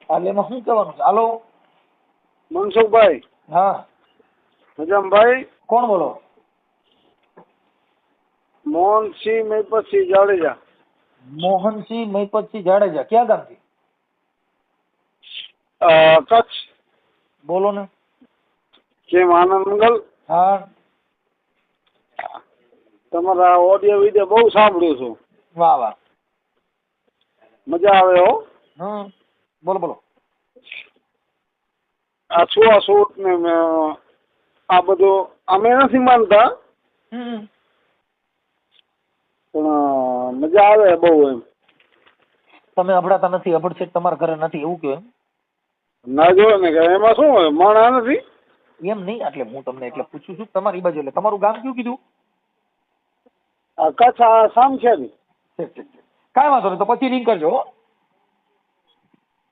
એટલે એમાં શું કહેવાનું છે? હાલો. મનસુખભાઈ. હા. મજામભાઈ. કોણ બોલો? મોહનસિંહ મેપતસિંહ જાડેજા. મોહનસિંહ મહિપતસિંહ જાડેજા. ક્યાં ગામથી? કચ્છ. બોલો ને. જેમ આનંદ મંગલ. હા. તમારા ઓડિયો વિડિયો બહુ સાંભળ્યું છું. વાહ વાહ. મજા આવે હો. બોલો બોલો. આ છૂઆછૂત ને આ બધું અમે નથી માનતા, પણ મજા આવે બહુ એમ. તમે અભડાતા નથી, અભડછેટ તમારા ઘરે નથી એવું કહો એમ? ના જોવે ને કે એમાં શું હોય, માણા નથી એમ નહીં, એટલે હું તમને એટલે પૂછું છું તમારી બાજુ. એટલે તમારું ગામ કયું કીધું? આ કચ્છ આ સામ છે ને. ઠીક ઠીક ઠીક, કાંઈ વાંધો નહીં, તો પછી રિંગ કરજો હો.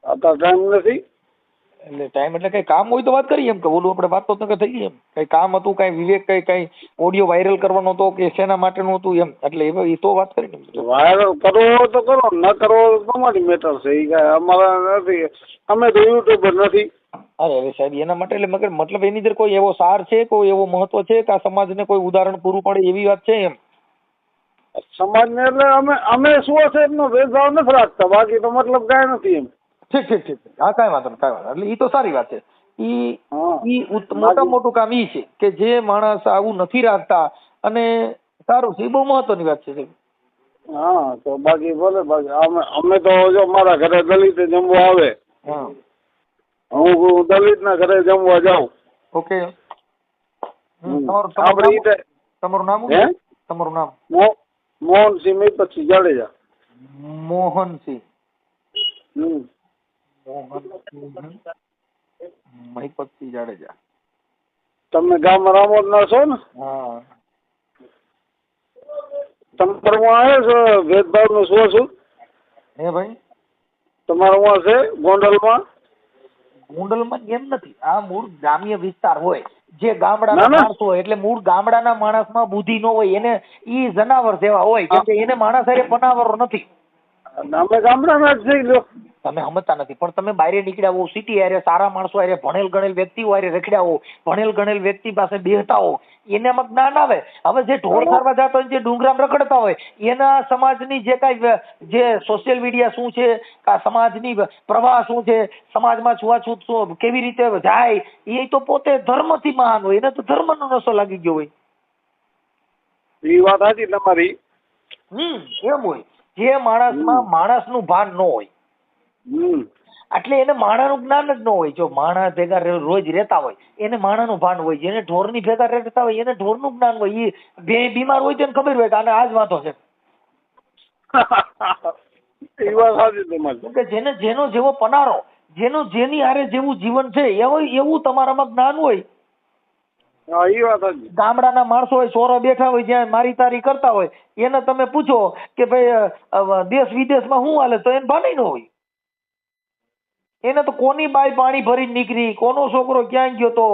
અત્યારે ટાઈમ નથી. એટલે ટાઈમ એટલે કઈ કામ હોય તો વાત કરીએ એમ, કે ઓલું આપણે વાત તો નકર થઈ ગઈ એમ. કઈ કામ હતું, કઈ વિવેક કઈ ઓડિયો વાયરલ કરવાનો હતો કે શેના માટેનું હતું એમ, એટલે એ તો વાત કરી. વાયરલ કરવો હોય તો કરો, ન કરવો હોય તો તમારી મેટર છે. એ કાંઈ અમારા નથી, અમે તો યુટ્યુબર નથી. અરે હવે સાહેબ એના માટે એટલે મતલબ એની અંદર કોઈ એવો સાર છે, કોઈ એવો મહત્વ છે કે આ સમાજને કોઈ ઉદાહરણ પૂરું પડે એવી વાત છે એમ? સમાજને એટલે અમે શું હશે એમનો ભેદભાવ નથી રાખતા, બાકી તો મતલબ કાંઈ નથી એમ. ઠીક ઠીક ઠીક, હા કાંઈ વાંધો નહીં, કાંઈ વાંધો. એટલે એ તો સારી વાત છે. મોટા મોટું કામ ઈ છે કે જે માણસ આવું નથી રાખતા, અને સારું છે, એ બહુ મહત્વની વાત છે. હા તો બાકી ભલે, બાકી અમે તો જો મારા ઘરે દલિત જમવા આવે, હું દલિત ના ઘરે જમવા જાઉં. ઓકે. તમારું નામ? તમારું નામ? મોહનસિંહ મેપતસિંહ જાડેજા. મોહનસિંહ. મોહનસિંહ મહિપતસિંહ જાડેજા. તમે ગામ રામોદ ના છો ને? હા. તમારું આવે છે ભેદભાવ નું શું છું? હે ભાઈ? તમારું માં છે ગોંડલમાં? ગોંડલમાં એમ નથી, આ મૂળ ગ્રામ્ય વિસ્તાર હોય, જે ગામડાના માણસો હોય, એટલે મૂળ ગામડાના માણસમાં બુદ્ધિ ન હોય, એને ઈ જનાવર જેવા હોય, કેમ કે એને માણસ હારે પનાવર નથી. અમે ગામડાના જ થઈ લો. તમે સમજતા નથી, પણ તમે બહાર નીકળ્યા હો, સિટી હારે, સારા માણસો હારે, ભણેલ ગણેલ વ્યક્તિઓ હારે રખડ્યા હો, ભણેલ ગણેલ વ્યક્તિ પાસે બેહતા હો, એનામાં જ્ઞાન આવે. હવે જે ઢોર સારવા જતા હોય, જે ડુંગરામાં રખડતા હોય, એના સમાજની જે કાંઈ જે સોશિયલ મીડિયા શું છે, સમાજની પ્રવાહ શું છે, સમાજમાં છૂઆછૂત શું કેવી રીતે જાય, એ તો પોતે ધર્મથી મહાન હોય, એને તો ધર્મનો નશો લાગી ગયો હોય. એ વાત સાચી તમારી. એમ હોય, જે માણસમાં માણસનું ભાન ન હોય, એટલે એને માણાનું જ્ઞાન જ ન હોય. જો માણા ભેગા રોજ રહેતા હોય, એને માણાનું ભાન હોય. જેને ઢોરની ભેગા રહેતા હોય, એને ઢોરનું જ્ઞાન હોય. એ બીમાર હોય તેને ખબર હોય કે આને આ જ વાંધો છે. એ વાત સાચી તમારી. કે જેનો જેવો પનારો, જેની હારે જેવું જીવન છે, એવું તમારામાં જ્ઞાન હોય. ગામડાના માણસો હોય, સોરા બેઠા હોય, જ્યાં મારી તારી કરતા હોય, એને તમે પૂછો કે ભાઈ દેશ વિદેશમાં શું હાલે, તો એને ભાન ન હોય. એને તો કોની બાઈ પાણી ભરી નીકળી, કોનો છોકરો ક્યાં ગયો, તો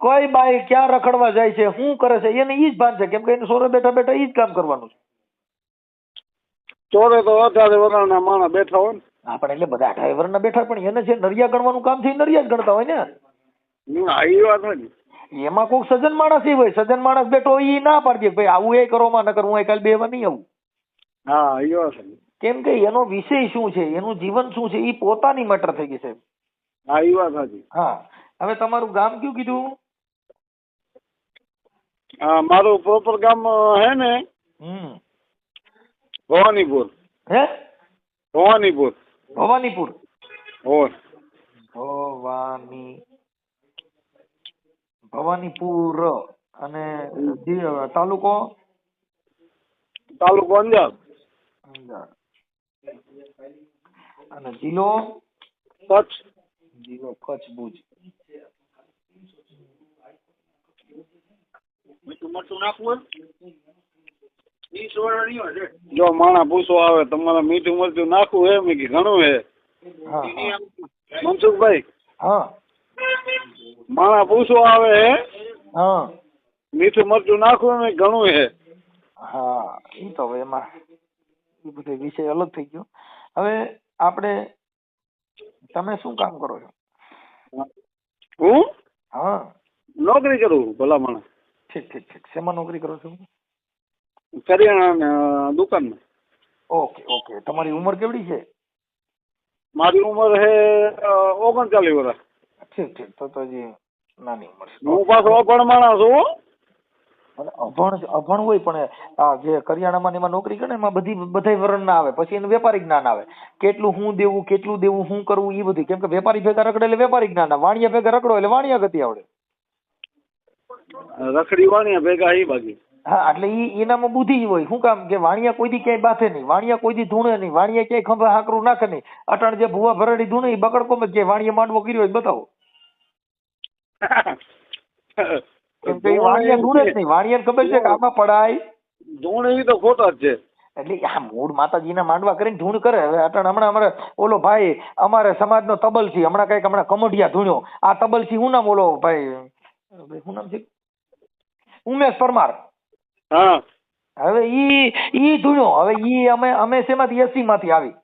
કઈ બાઈ ક્યાં રખડવા જાય છે, શું કરે છે, એને ઈ જ ભાન છે. કેમ કે એને સોરે બેઠા બેઠા ઈ જ કામ કરવાનું છે. ચોરે તો 18 વર્ષના માણસ બેઠા હોય ને. હા, પણ એટલે બધા 18 વર્ષના બેઠા, પણ એને જે નરિયા ગણવાનું કામ છે, એ નરિયા જ ગણતા હોય ને. એ વાત નથી. એમાં કોઈક સજ્જન માણસ એ હોય, સજ્જન માણસ બેઠો એ ના પાડે ભાઈ આવું એ કરો માં, નકર હું કાલે બેવા નહીં આવું. હા, એ વાત. કેમ કે એનો વિષય શું છે, એનું જીવન શું છે, એ પોતાની મેટર થઈ ગઈ છે. હા, એ વાત સાચી. હા. હવે તમારું ગામ કયું કીધું? હા, મારું પ્રોપર ગામ હે ને ભવાનીપુર. હે? ભવાનીપુર. ભવાનીપુર. ભવાનીપુર. અને તાલુકો? તાલુકો અંજાર. અને જિલ્લો? કચ્છ. જિલ્લો કચ્છ ભુજ. જો માણા પૂછવા આવે તમારે મીઠું મરચું નાખવું હે, મેં ઘણું હે. મનસુખભાઈ. હા. માણા પૂછવા આવે હે. હા. મીઠું મરચું નાખવું ને ઘણું હે. હા, એ તો હવે એમાં એ બધો વિષય અલગ થઈ ગયો. હવે આપણે તમે શું કામ કરો છો? હું હા, નોકરી કરું ભલા માણસ, ઠીક ઠીક ઠીક. શેમાં નોકરી કરો છો? કરિયાણા દુકાનમાં. Okay okay. તમારી ઉંમર કેવડી છે? મારી ઉંમર છે 39 વર્ષ. ઠીક ઠીક. તો હજી નાની ઉંમર છે. હું પાછો અભણ માણસ છું હો. અને અભણ હોય પણ આ જે કરિયાણામાં ને એમાં નોકરી કરે ને એમાં બધા વર્ણ ના આવે. પછી એનું વેપારી જ્ઞાન આવે. કેટલું હું દેવું, કેટલું દેવું, શું કરવું, એ બધું. કેમ કે વેપારી ભેગા રખડે એટલે વેપારી જ્ઞાન આવે. વાણિયા ભેગા રખડો એટલે વાણિયા ગતિ આવડે. રખડી વાણિયા ભેગા એ બાકી. હા, એટલે એનામાં બુદ્ધિ જ હોય. શું કામ કે વાણિયા કોઈ દી ક્યાંય બાથે નહીં, વાણિયા કોઈ દી ધૂણે નહીં, વાણિયા ક્યાંય ખંભા હાકરું નાખે નહીં. અટાણ જે ભૂવા ભરડી ધૂણે એ બકડકો જ વાણિયા માંડવો કર્યો હોય બતાવો. કેમ કે વાણિયા ધૂણે જ નહીં. વાણિયાને ખબર છે કે આમાં પડાય ધૂણ એવી તો ખોટા જ છે. એટલે આ મૂળ માતાજીના માંડવા કરીને ધૂણ કરે. હવે અટાણ હમણાં અમારે ઓલો ભાઈ અમારે સમાજનો તબલસી હમણાં કઈક હમણાં કમોડિયા ધૂણ્યો. આ તબલસી શું નામ ઓલો ભાઈ શું નામ છે? ઉમેશ પરમાર. હા, હવે ઈ ધૂણ્યો. હવે અમે શેમાંથી એસસી માંથી આવી.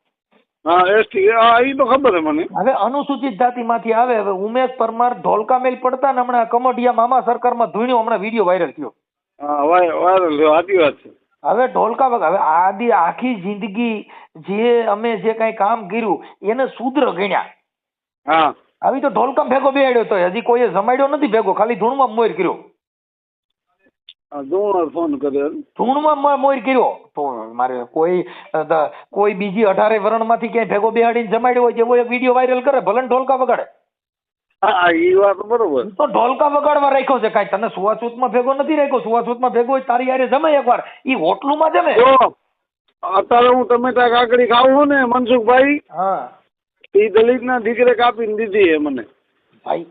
હા એસટી. હા એ તો ખબર છે મને. હવે અનુસૂચિત જાતિમાંથી આવે. હવે ઉમેશ પરમાર ઢોલકા મેલ પડતા ને હમણાં કમોડિયા મામા સરકારમાં ધૂણ્યો. હમણાં વિડીયો વાયરલ થયો. હા વાયરલ થયો, સાચી વાત છે. હવે ઢોલકા વગર હવે આખી જિંદગી જે અમે જે કઈ કામ કર્યું એને શૂદ્ર ગણ્યા. હા, આવી તો ઢોલકા ભેગો બેહાડ્યો તો હજી કોઈએ જમાડ્યો નથી ભેગો, ખાલી ધૂણમાં મોર કર્યો. ધૂણ ફોન કર્યો. ધૂણમાં મોર કર્યો. તો મારે કોઈ બીજી 18 વર્ણમાંથી ક્યાંય ભેગો બેહાડીને જમાડ્યો હોય જેવો એક વિડીયો વાયરલ કરે ભલે ને ઢોલકા વગાડે. હા એ વાત બરોબર. તો ઢોલકા વગાડવા રાખ્યો છે. કાંઈ તને સુવાસૂતમાં ભેગો નથી રાખ્યો. સુવાસૂતમાં ભેગો હોય તારી હારે જમે એકવાર. ઈ હોટલુમાં જમે. અત્યારે હું તમે ત્યાં કાકડી ખાવું ને મનસુખભાઈ, હા, એ દલિતના દીકરે કાપીને દીધી એ મને. ભાઈ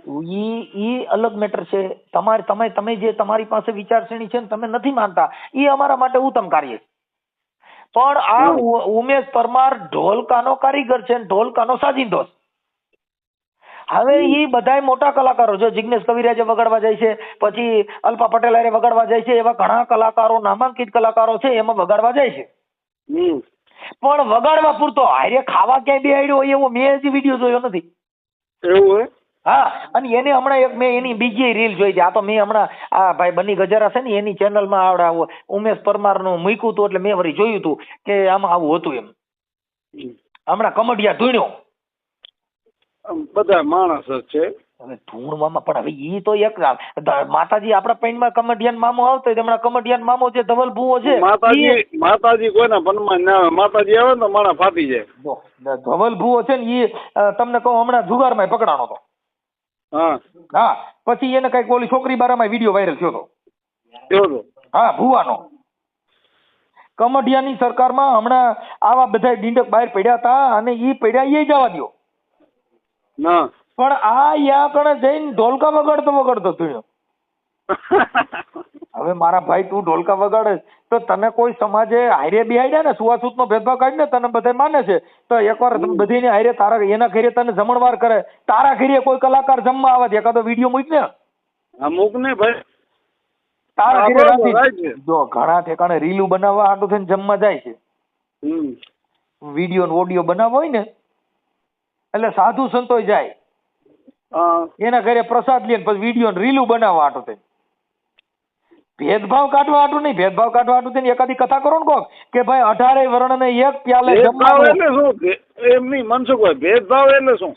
ઈ અલગ મેટર છે. તમે જે તમારી પાસે વિચારસરણી છે ને તમે નથી માનતા એ અમારા માટે ઉત્તમ કાર્ય છે. પણ આ ઉમેશ પરમાર ઢોલકાનો કારીગર છે ને ઢોલકાનો સાજિંદો છે. હવે ઈ બધાય મોટા કલાકારો છે. જિગ્નેશ કવિરાજે વગાડવા જાય છે, પછી અલ્પા પટેલ હારે વગાડવા જાય છે. એવા ઘણા કલાકારો, નામાંકિત કલાકારો છે એમાં વગાડવા જાય છે. પણ વગાડવા પૂરતો હારે ખાવા ક્યાંય બેહાડ્યો હોય એવો મેં હજી વિડીયો જોયો નથી. એવું હોય? હા, અને એને હમણાં મેં એની બીજી રીલ જોઈ હતી. આ તો મેં હમણાં આ ભાઈ બની ગજારા છે ને એની ચેનલમાં આવડા ઉમેશ પરમારનું મૂક્યું હતું એટલે મેં વળી જોયું હતું કે આમાં આવું હતું એમ. હમણાં કમડિયા ધૂણ્યો. બધા માણસ જ છે. હવે ધૂણવામાં પણ હવે ઈ તો એક માતાજી આપણા પૈણમાં કમડિયાન મામો આવતો હોય હમણાં કમડિયાન મામો જે ધવલ ભૂવો છે માતાજી કોઈના પનમાં ના આવે. માતાજી આવે ને માણસ ફાટી જાય. ધવલ ભૂવો છે ને ઈ તમને કહું હમણાં જુગારમાં પકડાણો હતો. હા, પછી એને કઈક ઓલી છોકરી બારામાં વિડીયો વાયરલ થયો હતો. હા, ભૂવાનો. કમડિયાની સરકારમાં હમણાં આવા બધા ડીંડક બહાર પડ્યા હતા અને ઈ પડ્યા એ જવા દો. ના પણ આ યા કણે જઈને ઢોલકા વગાડતો થયો. હવે મારા ભાઈ તું ઢોલકા વગાડે તો તને કોઈ સમાજે હારે બિહાડ્યા ને સુવાસૂતનો ભેદભાવ કાઢીને તને બધા માને છે તો એકવાર બધીને હારે તારા એના ઘરે તને જમણવાર કરે. તારા ઘરે કોઈ કલાકાર જમવા આવે છે એકાદો વિડીયો મૂક ને. મૂક ને ભાઈ. તારા ઘરે રાખી જો ઘણા ઠેકાણે રીલું બનાવવા આટલું થઈને જમવા જાય છે. વિડીયો ઓડિયો બનાવવો હોય ને એટલે સાધુ સંતોય જાય. એના ઘરે પ્રસાદ લે પછી વિડીયો રીલું બનાવવા આટું થઈને ભેદભાવ કાઢવા આટું નહીં. ભેદભાવ કાઢવા આટું થઈને એકાદી કથા કરો ને કોક કે ભાઈ 18 વર્ણને એક પ્યાલે જમવાનું. એટલે શું એમ નહીં મનસુખભાઈ, ભેદભાવ એટલે શું?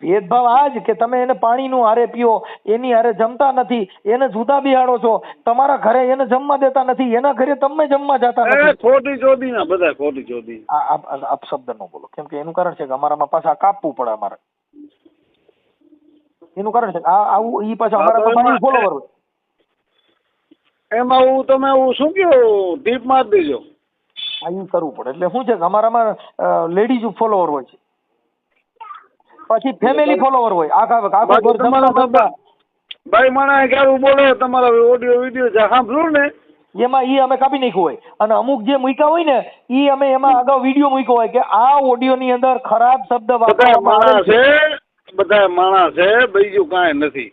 ભેદભાવ આ જ કે તમે એને પાણીનું હારે પીઓ, એની હારે જમતા નથી, એને જુદા બિહાડો છો, તમારા ઘરે એને જમવા દેતા નથી, એના ઘરે તમે જમવા જતા નથી. ખોટી ચોધી ના બધા ખોટી ચોધી. આપ શબ્દ ન બોલો કેમ કે એનું કારણ છે કે અમારામાં પાછા કાપવું પડે. અમારે એનું કારણ છે આવું ઈ પાછા અમારા ફોલોવર હોય એમાં હું તમે શું કયો ટીપ મારી દેજો. આ ઈ કરવું પડે. એટલે શું છે કે અમારામાં લેડીઝ ફોલોવર હોય છે, પછી ફેમિલી ફોલોવર હોય. આખા ભાઈ માણા ક્યારું બોલે તમારા ઓડિયો વિડીયો સાંભળ્યું ને એમાં ઈ અમે કાપી નાખ્યું હોય અને અમુક જે મૂક્યા હોય ને ઈ અમે એમાં અગાઉ વિડીયો મૂક્યો હોય કે આ ઓડિયો ની અંદર ખરાબ શબ્દ વાપરવામાં આવે છે. બધા માણસ છે, બીજું કાંઈ નથી.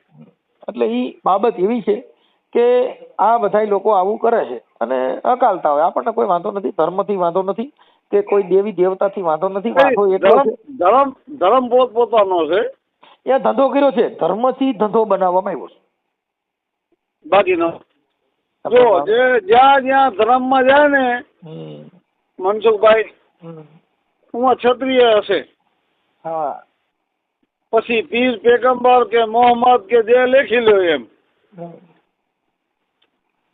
એટલે ઈ બાબત એવી છે કે આ બધા લોકો આવું કરે છે અને અકાલતા હોય. આપણને કોઈ વાંધો નથી, ધર્મથી વાંધો નથી, કે કોઈ દેવી દેવતાથી વાંધો નથી, વાંધો એટલો ધર્મ છે ધર્મ ધર્મ પોતપોતાનો છે. એ ધંધો કર્યો છે, ધર્મથી ધંધો બનાવવામાં આવ્યો છે. બાકીનો જો જે જ્યાં જ્યાં ધર્મમાં જાય ને હમ. મનસુખભાઈ, હમ. હું ક્ષત્રિય હશે, હા. પછી પીર પેગમ્બર કે મોહમ્મદ કે જે લેખી લો એમ હમ.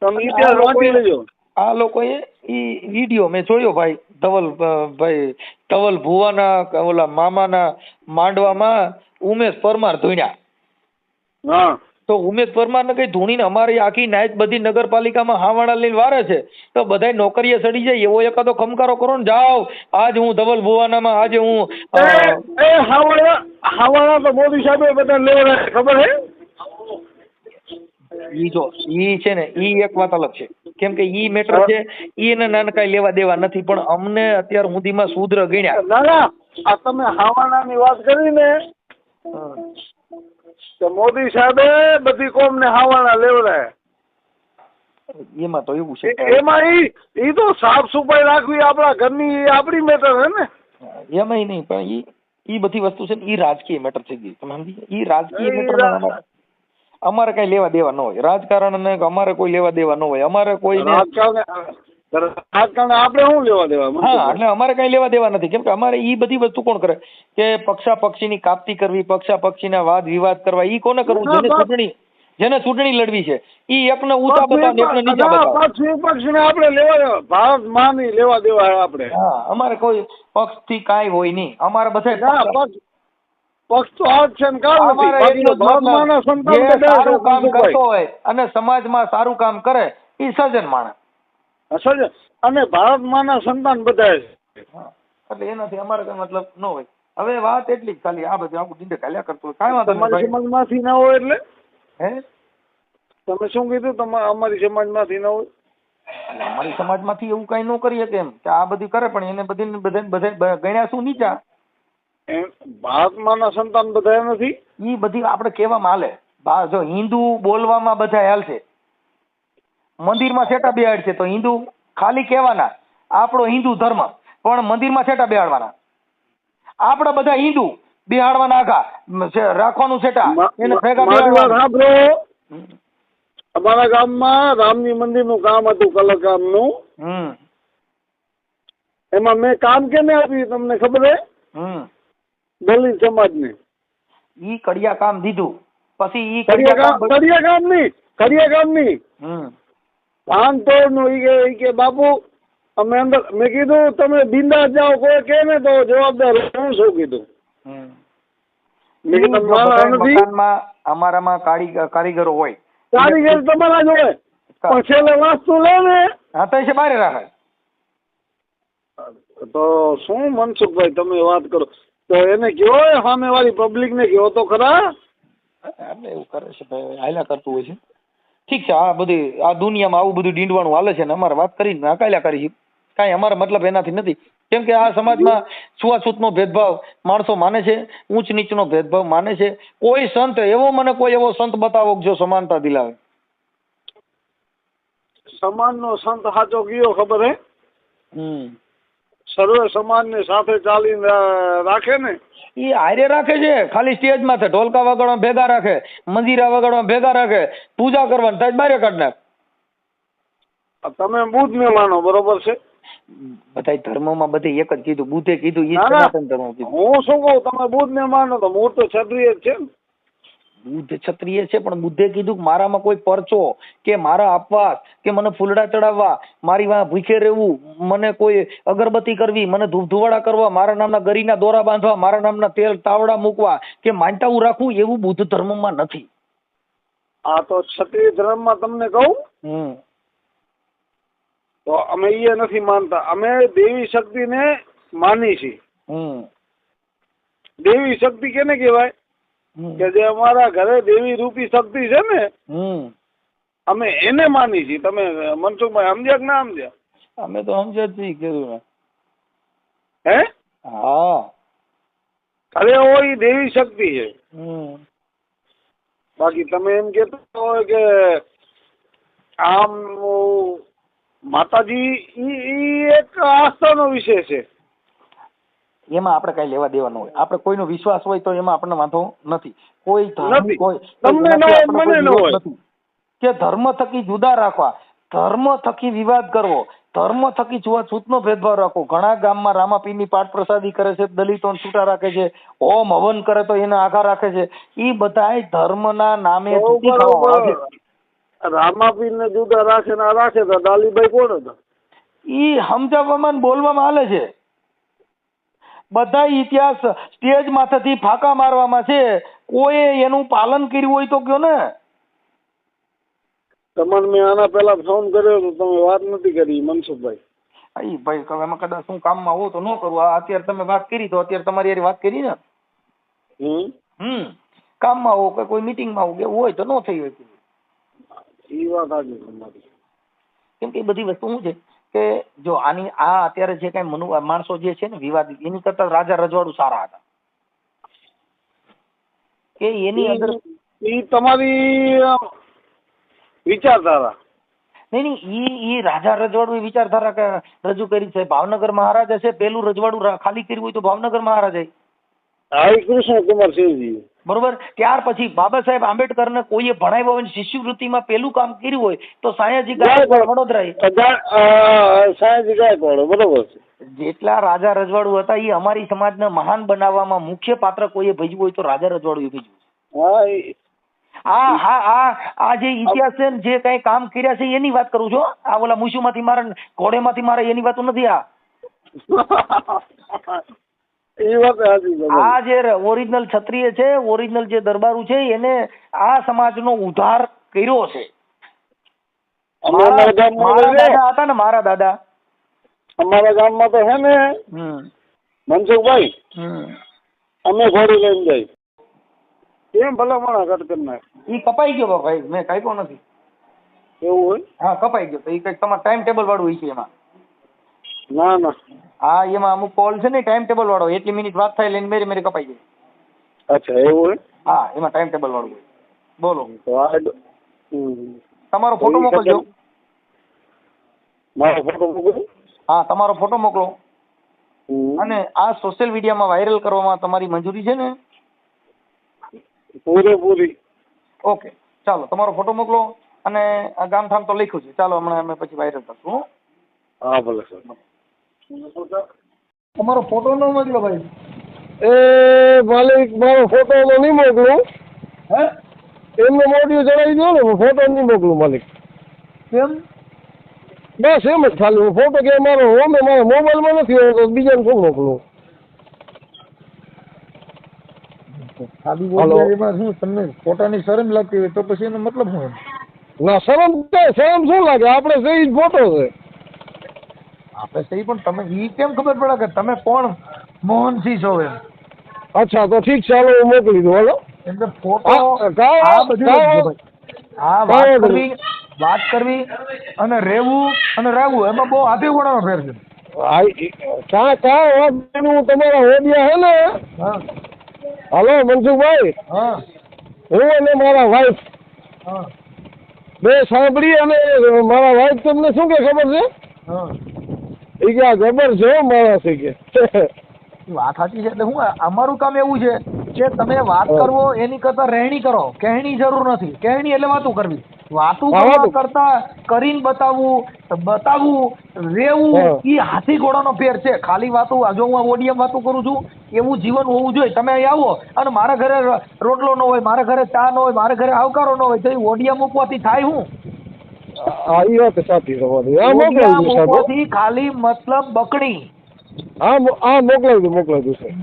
તમે ઇતિહાસ વાંચી લેજો. આ લોકોએ ઈ વિડીયો મેં જોયો ભાઈ, ભાઈ ધવલ ભુવાના ઓલા મામાના માંડવામાં ઉમેશ પરમાર ધોણ્યા. હા તો ઉમેશ પરમાર ને કઈ ધૂણીને અમારી આખી નાયત બધી નગરપાલિકામાં હાવાણા લઈને વારે છે, તો બધાય નોકરીએ સડી જાય એવો એકાદો ખમકારો કરો ને, જાઓ આજ હું ધવલ ભુવાનામાં, આજે હું એ હાવાળા તો મોદી સાહેબે બધા લેવડાવે, ખબર હે? ઈ જો ઈ છે ને ઈ એક વાત અલગ છે, કેમ કે ઈ મેટર છે, એને નાન કઈ લેવા દેવા નથી, પણ અમને અત્યાર સુધીમાં શૂદ્ર ગણ્યા. ના ના, આ તમે હાવાણાની વાત કરી ને તો મોદી સાહેબે બધી કોમને હાવાણા લેવડાવે. એમાં તો એવું છે, એમાં ઈ તો સાફ સફાઈ રાખવી આપણા ઘરની, આપણી મેટર હે ને. એમાંય નહીં, પણ ઈ બધી વસ્તુ છે ને ઈ રાજકીય મેટર થઈ ગઈ, તમે સમજી? ઈ રાજકીય મેટર અમારે કઈ લેવા દેવા ન હોય, રાજકારણ ને અમારે કોઈ લેવા દેવા ન હોય, અમારે કોઈ રાજકારણ આપણે શું લેવા દેવા? હા, એટલે અમારે કઈ લેવા દેવા નથી, કેમ કે અમારે ઈ બધી વસ્તુ કોણ કરે કે પક્ષાપક્ષીની કાપતી કરવી, પક્ષાપક્ષીના વાદ વિવાદ કરવા, ઈ કોને કરવું? જેને ચૂંટણી લડવી છે ઈ એકને ઊંચા બતાવે, એકને નીચા બતાવે. પક્ષ વિપક્ષને આપણે લેવા દેવા, ભારત માની લેવા દેવા આપણે. હા, અમારે કોઈ પક્ષ થી કાંઈ હોય નહીં, અમારે બધા પક્ષ તો આ જ છે ને કાલ નથી. જે સારું કામ કરતો હોય અને સમાજમાં સારું કામ કરે એ સજ્જન માણસ. સજ્જન અને ભારતમાંના સંતાન બધા છે, એટલે એનાથી અમારે કઈ મતલબ ન હોય. હવે વાત એટલી જ ખાલી, આ બધું આખું ડીંડે કાલ્યા કરતું હોય, કાંઈ વાંધો તમારી સમાજમાંથી ના હોય એટલે હે તમે શું કીધું? તમારે અમારી સમાજમાંથી ના હોય? અમારી સમાજમાંથી એવું કઈ ન કરીએ કેમ કે આ બધી કરે, પણ એને બધી બધા ગણ્યા શું નીચા? ભારતમાંના સંતાન બધા નથી. ઈ બધી આપણે કહેવામાં હાલે. જો હિન્દુ બોલવામાં બધા હાલશે, મંદિરમાં છેટા બેહાડ છે તો હિન્દુ ખાલી કહેવાના આપણો હિન્દુ ધર્મ, પણ મંદિરમાં છેટા બેહાડવાના. આપણે બધા હિન્દુ બેહાડવાના આખા રાખવાનું છેટા, એને ભેગા બેહાડવાના. અમારા ગામમાં રામજી મંદિરનું કામ હતું, કલરકામનું. એમાં મેં કામ કેને આપ્યું તમને ખબર હે? દલિત સમાજને. ઈ કડિયા કામ દીધું, પછી ઈ કડિયા કામ ની પાન તોડ નું ઈ કે બાપુ અમે અંદર, મેં કીધું તમે બિંદાસ જાઓ, કોઈ કે ને તો જવાબદાર હું શું કીધું. મેં કીધું અમારામાં કારીગરો હોય, કારીગર તમારા જોડે, પણ છેલ્લે વાસ્તુ લે ને હા તો છે બહાર રાખે. તો શું મનસુખભાઈ તમે વાત કરો, તો એને કયો સામે વાળી પબ્લિક ને કયો તો ખરા. એવું કરે છે ભાઈ, હાલ્યા કરતું હોય છે. ઠીક છે, આ બધી આ દુનિયામાં આવું બધું ડીંડવાનું હાલે છે ને અમારે વાત કરીને હાલ્યા કરી છે, કાંઈ અમારો મતલબ એનાથી નથી. કેમ કે આ સમાજમાં છૂઆછૂતનો ભેદભાવ માણસો માને છે, ઊંચ નીચનો ભેદભાવ માને છે. કોઈ સંત એવો, મને કોઈ એવો સંત બતાવો જો સમાનતા દિલાવે. સમાજનો સંત સાચો કયો ખબર હે? સર્વે સમાજને સાથે ચાલીને રાખે ને એ હારે રાખે છે, ખાલી સ્ટેજમાં છે ઢોલકા વગાડવા ભેગા રાખે, મંદિરા વગાડવા ભેગા રાખે, પૂજા કરવાની થાય બારે કાઢ નાખ. તમે બુદ્ધ ને માનો, બરોબર છે? બધા ધર્મોમાં બધે એક જ કીધું, બુદ્ધે કીધું એ સનાતન ધર્મ કીધું. હું શું કહું, તમે બુદ્ધ ને માનો તો હું તો ક્ષત્રિય જ છે ને. બુદ્ધ ક્ષત્રિય છે, પણ બુદ્ધે કીધું કે મારામાં કોઈ પરચો કે મારા આપવા કે મને ફૂલડા ચડાવવા, મારી વાં ભૂખે રહેવું, મને કોઈ અગરબત્તી કરવી, મને ધૂપ ધુવાડા કરવા, મારા નામના ગરીના દોરા બાંધવા, મારા નામના તેલ તાવડા મૂકવા કે માનતાવું રાખવું, એવું બુદ્ધ ધર્મમાં નથી. આ તો ક્ષત્રિય ધર્મમાં તમને કહું તો અમે એ નથી માનતા, અમે દેવી શક્તિને માની છીએ. દેવી શક્તિ કેને કહેવાય? કે જે અમારા ઘરે દેવી રૂપી શક્તિ છે ને, અમે એને માની છીએ. તમે મનસુખભાઈ સમજ્યા કે ના સમજ્યા? અમે તો સમજ્યા જ છીએ, કીધું હે? હા, અરે હોય દેવી શક્તિ છે. બાકી તમે એમ કેતા હોય કે આમ માતાજી ઈ એક આસ્થાનો વિષય છે. એમાં આપણે કઈ લેવા દેવાનું હોય, આપણે કોઈનો વિશ્વાસ હોય તો એમાં આપણને વાંધો નથી. કોઈ ધર્મ નથી. કોઈ તમને ન હોય, મને ન હોય. નથી કે ધર્મ થકી જુદા રાખવા, ધર્મ થકી વિવાદ કરવો, ધર્મ થકી છૂતનો ભેદભાવ રાખવો. ઘણા ગામમાં રામાપીરની પાઠ પ્રસાદી કરે છે, દલિતોને છૂટા રાખે છે, હોમ હવન કરે તો એને આઘા રાખે છે. એ બધાય ધર્મના નામે તૂટી ખાવા છે. રામાપીરને જુદા રાખે ને આ રાખે તો ડાલીભાઈ કોણ હતા? ઈ સમજાવવામાં ને બોલવામાં હાલે છે. બધા ઇતિહાસ સ્ટેજ માથેથી ફાંકા મારવામાં છે. કોઈ એનું પાલન કર્યું હોય તો કયો ને. તમને મેં આના પહેલા ફોન કર્યો તો તમે વાત નથી કરી મનસુખભાઈ. ઈ ભાઈ હવે એમાં કદાચ હું કામમાં હોઉં તો ન કરું. અત્યારે તમે વાત કરી તો અત્યારે તમારી હારે વાત કરી ને. કામમાં હોવ કે કોઈ મીટિંગમાં હોવ કે એવું હોય તો ન થઈ હોય. એ વાત સાચી તમારી. કેમ કે એ બધી વસ્તુ શું છે કે જો આની આ અત્યારે જે કઈ માણસો જે છે ને વિવાદી, એની કરતા રાજા રજવાડું સારા હતા. કે એની અંદર ઈ તમારી વિચારધારા. નહીં ઈ રાજા રજવાડું એ વિચારધારા રજૂ કરી છે. ભાવનગર મહારાજા છે, પેલું રજવાડું ખાલી કર્યું હોય તો ભાવનગર મહારાજા. હા, કૃષ્ણકુમાર સિંહજી. બરોબર. ત્યાર પછી બાબા સાહેબ આંબેડકરને કોઈએ ભણાવ્યા હોય, શિષ્યવૃત્તિમાં પેલું કામ કર્યું હોય તો સાયાજી ગાયકવાડ વડોદરા. સાયાજી ગાયકવાડ બરોબર છે. જેટલા રાજા રજવાડું હતા એ અમારી સમાજને મહાન બનાવવામાં મુખ્ય પાત્ર કોઈએ ભજવ્યું હોય તો રાજા રજવાડું ભજવ્યું. આ જે ઇતિહાસ છે જે કઈ કામ કર્યા છે એની વાત કરું છું. આ ઓલા મુશુમાંથી મારે ઘોડેમાંથી મારે એની વાત નથી. આ જે ઓરિજિનલ ક્ષત્રિય છે, ઓરિજિનલ જે દરબારું છે, એને આ સમાજનો ઉદ્ધાર કર્યો છે. મારા દાદા હતા ને, મારા દાદા અમારા ગામમાં તો હે ને મનસુખભાઈ, અમે ઘોડી લઈને જાય એમ ભલે માણા કટ કરી નાખ. ઈ કપાઈ ગયો ભાઈ, મેં કાપ્યો નથી. એવું હોય? હા, કપાઈ ગયો. તો એ કઈક તમારે ટાઈમ ટેબલ વાળું હોય છે એમાં. ના ના, હા, એમાં અમુક કોલ છે ને ટાઈમ ટેબલ વાળો, એટલી મિનિટ વાત થાય લઈને મેરી કપાઈ જાય. અચ્છા, એવું હોય? હા, એમાં ટાઈમ ટેબલ વાળું હોય. બોલો. તમારો ફોટો મોકલજો. મારો ફોટો મોકલો. હા, તમારો ફોટો મોકલો. અને આ સોશિયલ મીડિયામાં વાયરલ કરવામાં તમારી મંજૂરી છે ને? પૂરેપૂરી. ઓકે, ચાલો તમારો ફોટો મોકલો. અને આ ગામ ઠામ તો લખ્યું છે. ચાલો હમણાં અમે પછી વાયરલ કરશું. હા, ભલે સર. તમારો ફોટો ન મોકલો ભાઈ. એ માલિક, મારો ફોટો નહીં મોકલું. હે? એમને મોઢું જણાવી દો ને, ફોટો નહીં મોકલું માલિક. કેમ? બસ એમ જ ખાલી. ફોટો કે મારો હોમે મારા મોબાઈલમાં નથી હોતો, બીજાને શું મોકલું? એમાં શું તમને ફોટાની શરમ લાગતી હોય તો પછી એનો મતલબ શું? ના, શરમ શું લાગે? આપણે સહી જ ફોટો છે. આપણે સહી, પણ તમે ઈ કેમ ખબર પડે કે તમે કોણ મોહનસિંહ છો એમ? અચ્છા, તો ઠીક છે, હાલો હું મોકલી દઉં. હાલો. એમ કે ફોટો આ બધું વાત કરવી અને રહેવું અને રહેવું એમાં બહુ હાથી ઘોડાનો ફેર છે. તમારા હોડિયા હે ને? હા. હાલો મનસુખભાઈ. હા. હું અને મારા વાઈફ હા. બે સાંભળી, અને મારા વાઈફ તમને શું કે ખબર છે? હા. એ કે આ જબર છે માણસ કે. વાત સાચી છે. એટલે હું અમારું કામ એવું છે કે તમે વાત કરવો એની કરતા રહેણી કરો. કહેણી જરૂર નથી. કહેણી એટલે વાતું કરવી. વાતું કરતા કરીને બતાવવું રેવું એ હાથી ઘોડાનો ફેર છે. ખાલી વાતું, જો હું ઓડિયમ વાતું કરું છું એવું જીવન હોવું જોઈએ. તમે અહીં આવો અને મારા ઘરે રોટલો ન હોય, મારા ઘરે ચા ન હોય, મારા ઘરે આવકારો ન હોય તો એ ઓડિયા મૂકવાથી થાય હું? એ વાત સાચી તમારી. ખાલી મતલબ બકણી. હા, મોકલાવી દઉં.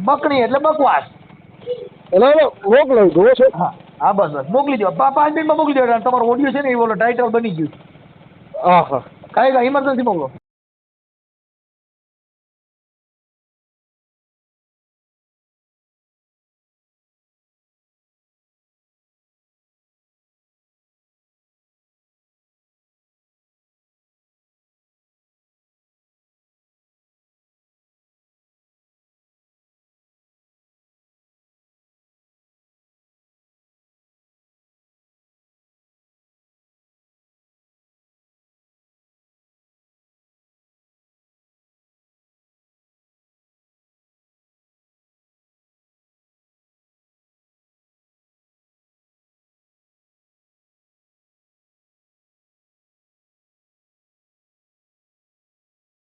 બકણી એટલે બકવાસ. મોકલાવી દઉં. હા, બસ મોકલી દો. 5 મિનિટમાં મોકલી દો. તમારો ઓડિયો છે ને એ બોલો ટાઇટલ બની ગયું. હા હા, કાંઈ ઇમરજન્સી મોકલો.